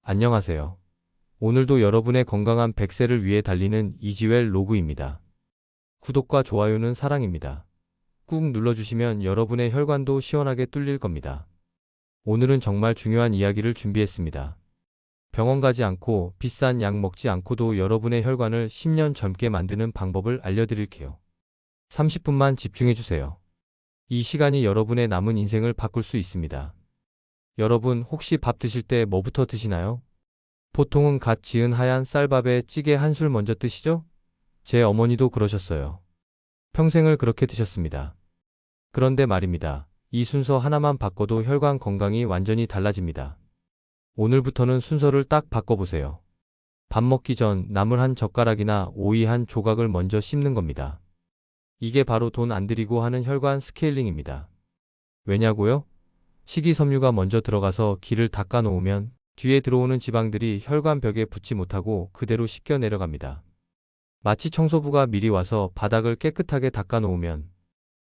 안녕하세요. 오늘도 여러분의 건강한 100세를 위해 달리는 이지웰 로그입니다. 구독과 좋아요는 사랑입니다. 꾹 눌러주시면 여러분의 혈관도 시원하게 뚫릴 겁니다. 오늘은 정말 중요한 이야기를 준비했습니다. 병원 가지 않고 비싼 약 먹지 않고도 여러분의 혈관을 10년 젊게 만드는 방법을 알려드릴게요. 30분만 집중해주세요. 이 시간이 여러분의 남은 인생을 바꿀 수 있습니다. 여러분 혹시 밥 드실 때 뭐부터 드시나요? 보통은 갓 지은 하얀 쌀밥에 찌개 한 술 먼저 드시죠? 제 어머니도 그러셨어요. 평생을 그렇게 드셨습니다. 그런데 말입니다. 이 순서 하나만 바꿔도 혈관 건강이 완전히 달라집니다. 오늘부터는 순서를 딱 바꿔보세요. 밥 먹기 전 나물 한 젓가락이나 오이 한 조각을 먼저 씹는 겁니다. 이게 바로 돈 안 들이고 하는 혈관 스케일링입니다. 왜냐고요? 식이섬유가 먼저 들어가서 기를 닦아 놓으면 뒤에 들어오는 지방들이 혈관벽에 붙지 못하고 그대로 씻겨 내려갑니다. 마치 청소부가 미리 와서 바닥을 깨끗하게 닦아 놓으면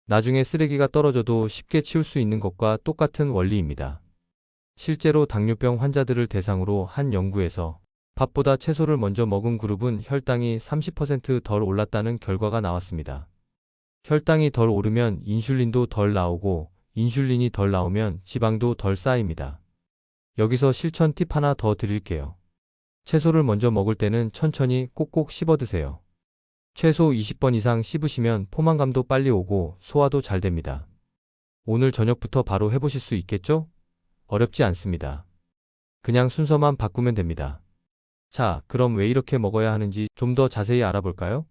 나중에 쓰레기가 떨어져도 쉽게 치울 수 있는 것과 똑같은 원리입니다. 실제로 당뇨병 환자들을 대상으로 한 연구에서 밥보다 채소를 먼저 먹은 그룹은 혈당이 30%덜 올랐다는 결과가 나왔습니다. 혈당이 덜 오르면 인슐린도 덜 나오고 인슐린이 덜 나오면 지방도 덜 쌓입니다. 여기서 실천 팁 하나 더 드릴게요. 채소를 먼저 먹을 때는 천천히 꼭꼭 씹어 드세요. 최소 20번 이상 씹으시면 포만감도 빨리 오고 소화도 잘 됩니다. 오늘 저녁부터 바로 해보실 수 있겠죠? 어렵지 않습니다. 그냥 순서만 바꾸면 됩니다. 자, 그럼 왜 이렇게 먹어야 하는지 좀 더 자세히 알아볼까요?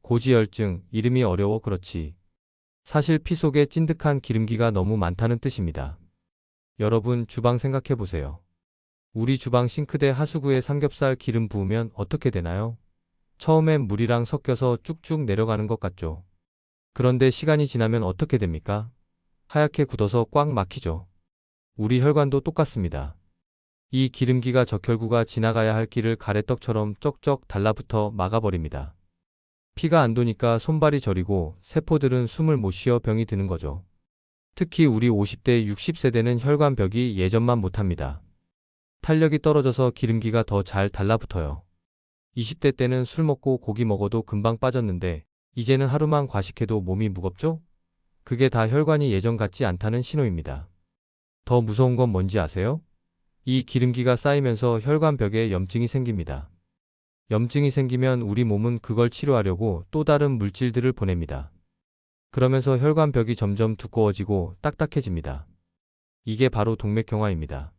고지혈증, 이름이 어려워 그렇지. 사실 피 속에 찐득한 기름기가 너무 많다는 뜻입니다. 여러분 주방 생각해 보세요. 우리 주방 싱크대 하수구에 삼겹살 기름 부으면 어떻게 되나요? 처음엔 물이랑 섞여서 쭉쭉 내려가는 것 같죠? 그런데 시간이 지나면 어떻게 됩니까? 하얗게 굳어서 꽉 막히죠. 우리 혈관도 똑같습니다. 이 기름기가 적혈구가 지나가야 할 길을 가래떡처럼 쩍쩍 달라붙어 막아버립니다. 피가 안 도니까 손발이 저리고 세포들은 숨을 못 쉬어 병이 드는 거죠. 특히 우리 50대, 60세대는 혈관벽이 예전만 못합니다. 탄력이 떨어져서 기름기가 더 잘 달라붙어요. 20대 때는 술 먹고 고기 먹어도 금방 빠졌는데 이제는 하루만 과식해도 몸이 무겁죠? 그게 다 혈관이 예전 같지 않다는 신호입니다. 더 무서운 건 뭔지 아세요? 이 기름기가 쌓이면서 혈관벽에 염증이 생깁니다. 염증이 생기면 우리 몸은 그걸 치료하려고 또 다른 물질들을 보냅니다. 그러면서 혈관벽이 점점 두꺼워지고 딱딱해집니다. 이게 바로 동맥경화입니다.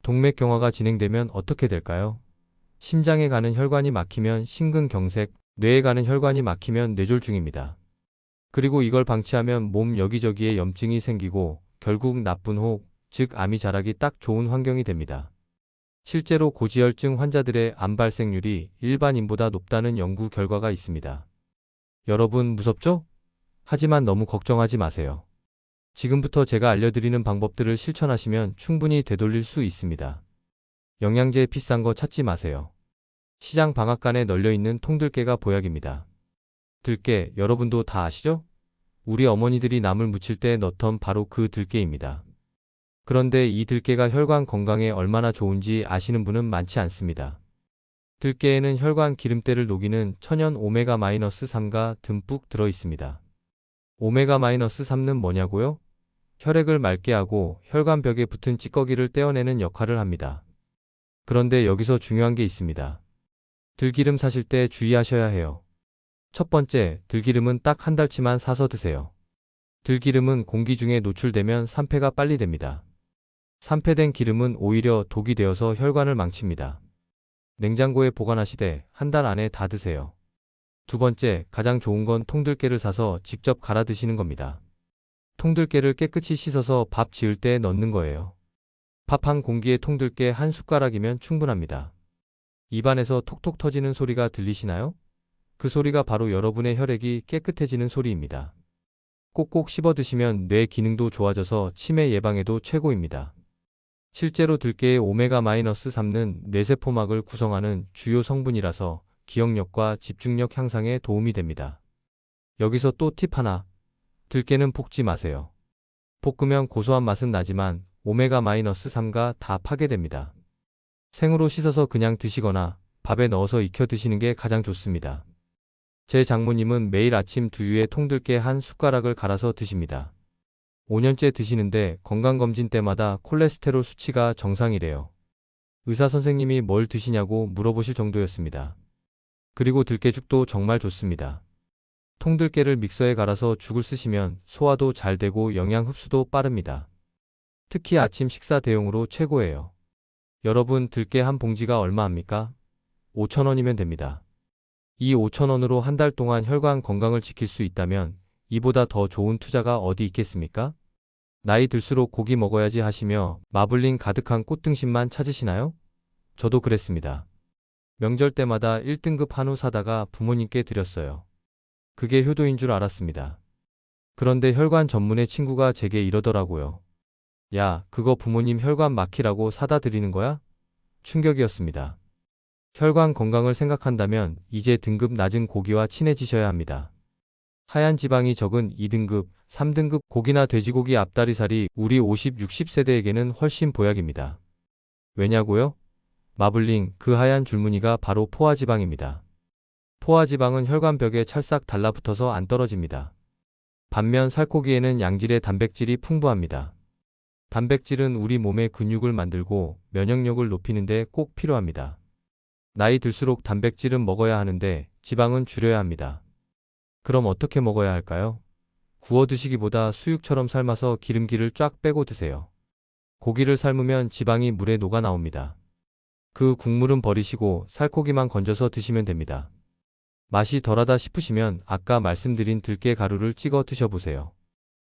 동맥경화가 진행되면 어떻게 될까요? 심장에 가는 혈관이 막히면 심근경색, 뇌에 가는 혈관이 막히면 뇌졸중입니다. 그리고 이걸 방치하면 몸 여기저기에 염증이 생기고 결국 나쁜 혹, 즉 암이 자라기 딱 좋은 환경이 됩니다. 실제로 고지혈증 환자들의 암 발생률이 일반인보다 높다는 연구 결과가 있습니다. 여러분 무섭죠? 하지만 너무 걱정하지 마세요. 지금부터 제가 알려드리는 방법들을 실천하시면 충분히 되돌릴 수 있습니다. 영양제 비싼 거 찾지 마세요. 시장 방앗간에 널려있는 통들깨가 보약입니다. 들깨 여러분도 다 아시죠? 우리 어머니들이 나물 무칠 때 넣던 바로 그 들깨입니다. 그런데 이 들깨가 혈관 건강에 얼마나 좋은지 아시는 분은 많지 않습니다. 들깨에는 혈관 기름때를 녹이는 천연 오메가-3가 듬뿍 들어 있습니다. 오메가-3는 뭐냐고요? 혈액을 맑게 하고 혈관벽에 붙은 찌꺼기를 떼어내는 역할을 합니다. 그런데 여기서 중요한 게 있습니다. 들기름 사실 때 주의하셔야 해요. 첫 번째, 들기름은 딱 한 달치만 사서 드세요. 들기름은 공기 중에 노출되면 산패가 빨리 됩니다. 산패된 기름은 오히려 독이 되어서 혈관을 망칩니다. 냉장고에 보관하시되 한 달 안에 다 드세요. 두 번째, 가장 좋은 건 통들깨를 사서 직접 갈아 드시는 겁니다. 통들깨를 깨끗이 씻어서 밥 지을 때 넣는 거예요. 밥 한 공기에 통들깨 한 숟가락이면 충분합니다. 입안에서 톡톡 터지는 소리가 들리시나요? 그 소리가 바로 여러분의 혈액이 깨끗해지는 소리입니다. 꼭꼭 씹어 드시면 뇌 기능도 좋아져서 치매 예방에도 최고입니다. 실제로 들깨의 오메가-3는 뇌세포막을 구성하는 주요 성분이라서 기억력과 집중력 향상에 도움이 됩니다. 여기서 또 팁 하나. 들깨는 볶지 마세요. 볶으면 고소한 맛은 나지만 오메가-3가 다 파괴됩니다. 생으로 씻어서 그냥 드시거나 밥에 넣어서 익혀 드시는 게 가장 좋습니다. 제 장모님은 매일 아침 두유에 통들깨 한 숟가락을 갈아서 드십니다. 5년째 드시는데 건강검진 때마다 콜레스테롤 수치가 정상이래요. 의사 선생님이 뭘 드시냐고 물어보실 정도였습니다. 그리고 들깨죽도 정말 좋습니다. 통들깨를 믹서에 갈아서 죽을 쓰시면 소화도 잘 되고 영양 흡수도 빠릅니다. 특히 아침 식사 대용으로 최고예요. 여러분, 들깨 한 봉지가 얼마합니까? 5,000원이면 됩니다. 이 5,000원으로 한 달 동안 혈관 건강을 지킬 수 있다면 이보다 더 좋은 투자가 어디 있겠습니까? 나이 들수록 고기 먹어야지 하시며 마블링 가득한 꽃등심만 찾으시나요? 저도 그랬습니다. 명절 때마다 1등급 한우 사다가 부모님께 드렸어요. 그게 효도인 줄 알았습니다. 그런데 혈관 전문의 친구가 제게 이러더라고요. 야, 그거 부모님 혈관 막히라고 사다 드리는 거야? 충격이었습니다. 혈관 건강을 생각한다면 이제 등급 낮은 고기와 친해지셔야 합니다. 하얀 지방이 적은 2등급, 3등급 고기나 돼지고기 앞다리살이 우리 50, 60세대에게는 훨씬 보약입니다. 왜냐고요? 마블링, 그 하얀 줄무늬가 바로 포화지방입니다. 포화지방은 혈관벽에 찰싹 달라붙어서 안 떨어집니다. 반면 살코기에는 양질의 단백질이 풍부합니다. 단백질은 우리 몸의 근육을 만들고 면역력을 높이는 데 꼭 필요합니다. 나이 들수록 단백질은 먹어야 하는데 지방은 줄여야 합니다. 그럼 어떻게 먹어야 할까요? 구워 드시기보다 수육처럼 삶아서 기름기를 쫙 빼고 드세요. 고기를 삶으면 지방이 물에 녹아 나옵니다. 그 국물은 버리시고 살코기만 건져서 드시면 됩니다. 맛이 덜하다 싶으시면 아까 말씀드린 들깨 가루를 찍어 드셔보세요.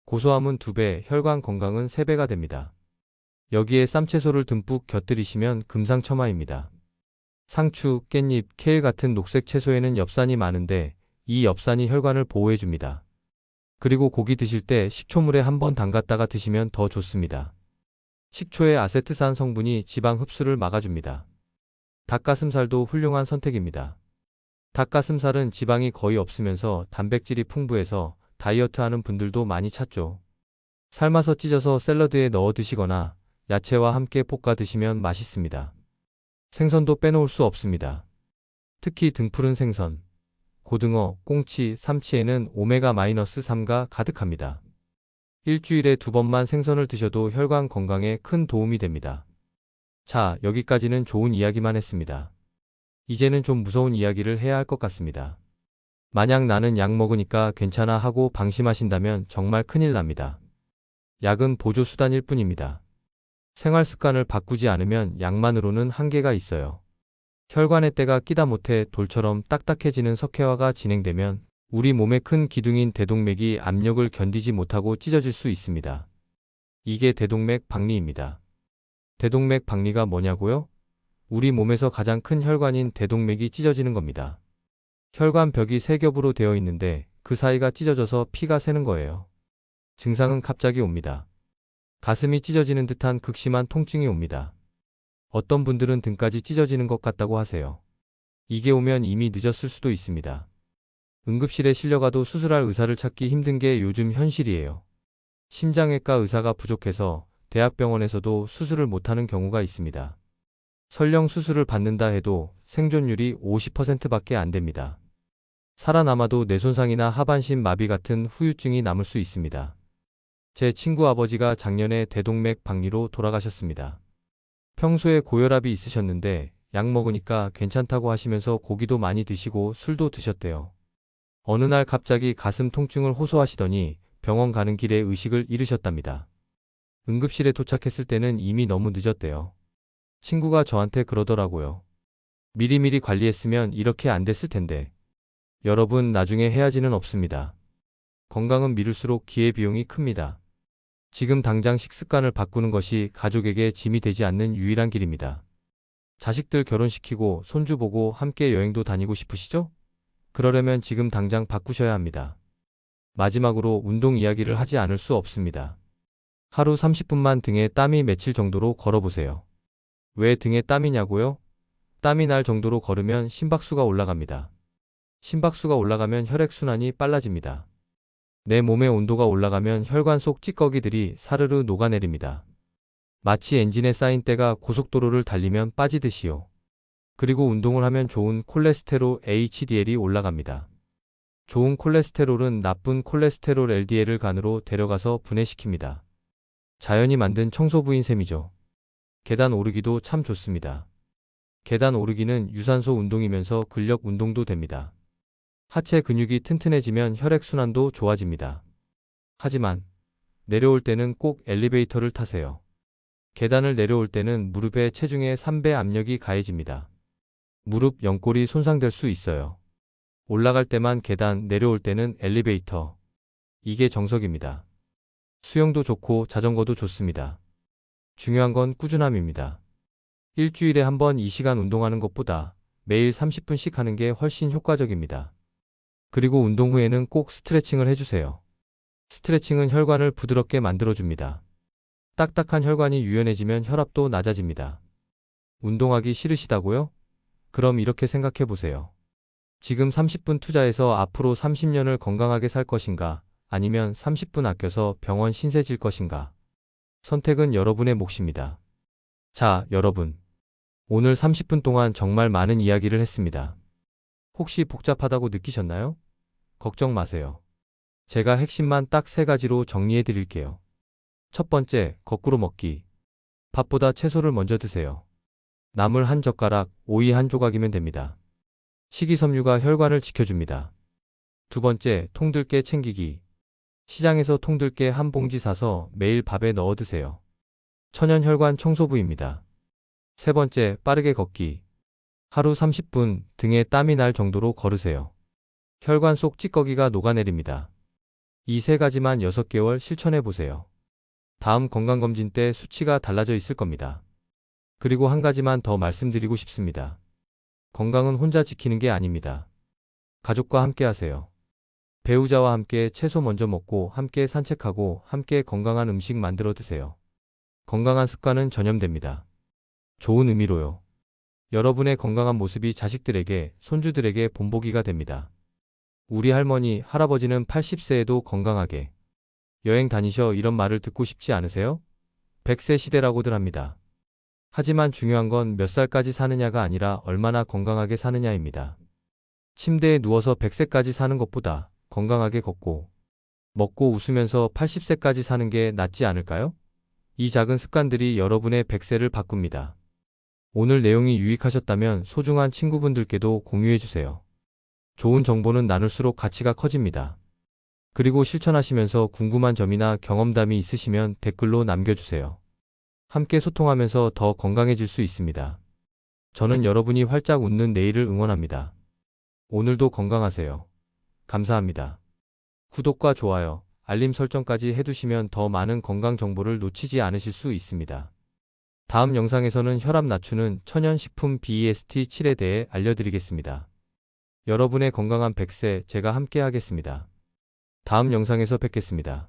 고소함은 2배, 혈관 건강은 3배가 됩니다. 여기에 쌈채소를 듬뿍 곁들이시면 금상첨화입니다. 상추, 깻잎, 케일 같은 녹색 채소에는 엽산이 많은데 이 엽산이 혈관을 보호해줍니다. 그리고 고기 드실 때 식초물에 한번 담갔다가 드시면 더 좋습니다. 식초의 아세트산 성분이 지방 흡수를 막아줍니다. 닭가슴살도 훌륭한 선택입니다. 닭가슴살은 지방이 거의 없으면서 단백질이 풍부해서 다이어트 하는 분들도 많이 찾죠. 삶아서 찢어서 샐러드에 넣어 드시거나 야채와 함께 볶아 드시면 맛있습니다. 생선도 빼놓을 수 없습니다. 특히 등푸른 생선, 고등어, 꽁치, 삼치에는 오메가-3가 가득합니다. 일주일에 2번만 생선을 드셔도 혈관 건강에 큰 도움이 됩니다. 자, 여기까지는 좋은 이야기만 했습니다. 이제는 좀 무서운 이야기를 해야 할 것 같습니다. 만약 나는 약 먹으니까 괜찮아 하고 방심하신다면 정말 큰일 납니다. 약은 보조수단일 뿐입니다. 생활 습관을 바꾸지 않으면 약만으로는 한계가 있어요. 혈관의 때가 끼다 못해 돌처럼 딱딱해지는 석회화가 진행되면 우리 몸의 큰 기둥인 대동맥이 압력을 견디지 못하고 찢어질 수 있습니다. 이게 대동맥 박리입니다. 대동맥 박리가 뭐냐고요? 우리 몸에서 가장 큰 혈관인 대동맥이 찢어지는 겁니다. 혈관벽이 3겹으로 되어 있는데 그 사이가 찢어져서 피가 새는 거예요. 증상은 갑자기 옵니다. 가슴이 찢어지는 듯한 극심한 통증이 옵니다. 어떤 분들은 등까지 찢어지는 것 같다고 하세요. 이게 오면 이미 늦었을 수도 있습니다. 응급실에 실려가도 수술할 의사를 찾기 힘든 게 요즘 현실이에요. 심장외과 의사가 부족해서 대학병원에서도 수술을 못하는 경우가 있습니다. 설령 수술을 받는다 해도 생존율이 50%밖에 안 됩니다. 살아남아도 뇌손상이나 하반신 마비 같은 후유증이 남을 수 있습니다. 제 친구 아버지가 작년에 대동맥 박리로 돌아가셨습니다. 평소에 고혈압이 있으셨는데 약 먹으니까 괜찮다고 하시면서 고기도 많이 드시고 술도 드셨대요. 어느 날 갑자기 가슴 통증을 호소하시더니 병원 가는 길에 의식을 잃으셨답니다. 응급실에 도착했을 때는 이미 너무 늦었대요. 친구가 저한테 그러더라고요. 미리미리 관리했으면 이렇게 안 됐을 텐데. 여러분, 나중에 해야지는 없습니다. 건강은 미룰수록 기회비용이 큽니다. 지금 당장 식습관을 바꾸는 것이 가족에게 짐이 되지 않는 유일한 길입니다. 자식들 결혼시키고 손주 보고 함께 여행도 다니고 싶으시죠? 그러려면 지금 당장 바꾸셔야 합니다. 마지막으로 운동 이야기를 하지 않을 수 없습니다. 하루 30분만 등에 땀이 맺힐 정도로 걸어보세요. 왜 등에 땀이냐고요? 땀이 날 정도로 걸으면 심박수가 올라갑니다. 심박수가 올라가면 혈액순환이 빨라집니다. 내 몸의 온도가 올라가면 혈관 속 찌꺼기들이 사르르 녹아내립니다. 마치 엔진에 쌓인 때가 고속도로를 달리면 빠지듯이요. 그리고 운동을 하면 좋은 콜레스테롤 HDL이 올라갑니다. 좋은 콜레스테롤은 나쁜 콜레스테롤 LDL을 간으로 데려가서 분해시킵니다. 자연이 만든 청소부인 셈이죠. 계단 오르기도 참 좋습니다. 계단 오르기는 유산소 운동이면서 근력 운동도 됩니다. 하체 근육이 튼튼해지면 혈액순환도 좋아집니다. 하지만 내려올 때는 꼭 엘리베이터를 타세요. 계단을 내려올 때는 무릎에 체중의 3배 압력이 가해집니다. 무릎 연골이 손상될 수 있어요. 올라갈 때만 계단, 내려올 때는 엘리베이터. 이게 정석입니다. 수영도 좋고 자전거도 좋습니다. 중요한 건 꾸준함입니다. 일주일에 한 번 이 시간 운동하는 것보다 매일 30분씩 하는 게 훨씬 효과적입니다. 그리고 운동 후에는 꼭 스트레칭을 해주세요. 스트레칭은 혈관을 부드럽게 만들어줍니다. 딱딱한 혈관이 유연해지면 혈압도 낮아집니다. 운동하기 싫으시다고요? 그럼 이렇게 생각해 보세요. 지금 30분 투자해서 앞으로 30년을 건강하게 살 것인가? 아니면 30분 아껴서 병원 신세 질 것인가? 선택은 여러분의 몫입니다. 자, 여러분. 오늘 30분 동안 정말 많은 이야기를 했습니다. 혹시 복잡하다고 느끼셨나요? 걱정 마세요. 제가 핵심만 딱 3가지로 정리해 드릴게요. 첫 번째, 거꾸로 먹기. 밥보다 채소를 먼저 드세요. 나물 한 젓가락, 오이 한 조각이면 됩니다. 식이섬유가 혈관을 지켜줍니다. 두 번째, 통들깨 챙기기. 시장에서 통들깨 한 봉지 사서 매일 밥에 넣어 드세요. 천연 혈관 청소부입니다. 세 번째, 빠르게 걷기. 하루 30분 등에 땀이 날 정도로 걸으세요. 혈관 속 찌꺼기가 녹아내립니다. 이 3가지만 6개월 실천해 보세요. 다음 건강검진 때 수치가 달라져 있을 겁니다. 그리고 한 가지만 더 말씀드리고 싶습니다. 건강은 혼자 지키는 게 아닙니다. 가족과 함께 하세요. 배우자와 함께 채소 먼저 먹고 함께 산책하고 함께 건강한 음식 만들어 드세요. 건강한 습관은 전염됩니다. 좋은 의미로요. 여러분의 건강한 모습이 자식들에게, 손주들에게 본보기가 됩니다. 우리 할머니, 할아버지는 80세에도 건강하게 여행 다니셔 이런 말을 듣고 싶지 않으세요? 100세 시대라고들 합니다. 하지만 중요한 건 몇 살까지 사느냐가 아니라 얼마나 건강하게 사느냐입니다. 침대에 누워서 100세까지 사는 것보다 건강하게 걷고 먹고 웃으면서 80세까지 사는 게 낫지 않을까요? 이 작은 습관들이 여러분의 100세를 바꿉니다. 오늘 내용이 유익하셨다면 소중한 친구분들께도 공유해주세요. 좋은 정보는 나눌수록 가치가 커집니다. 그리고 실천하시면서 궁금한 점이나 경험담이 있으시면 댓글로 남겨주세요. 함께 소통하면서 더 건강해질 수 있습니다. 저는 여러분이 활짝 웃는 내일을 응원합니다. 오늘도 건강하세요. 감사합니다. 구독과 좋아요, 알림 설정까지 해두시면 더 많은 건강 정보를 놓치지 않으실 수 있습니다. 다음 영상에서는 혈압 낮추는 천연식품 BEST7에 대해 알려드리겠습니다. 여러분의 건강한 100세 제가 함께 하겠습니다. 다음 영상에서 뵙겠습니다.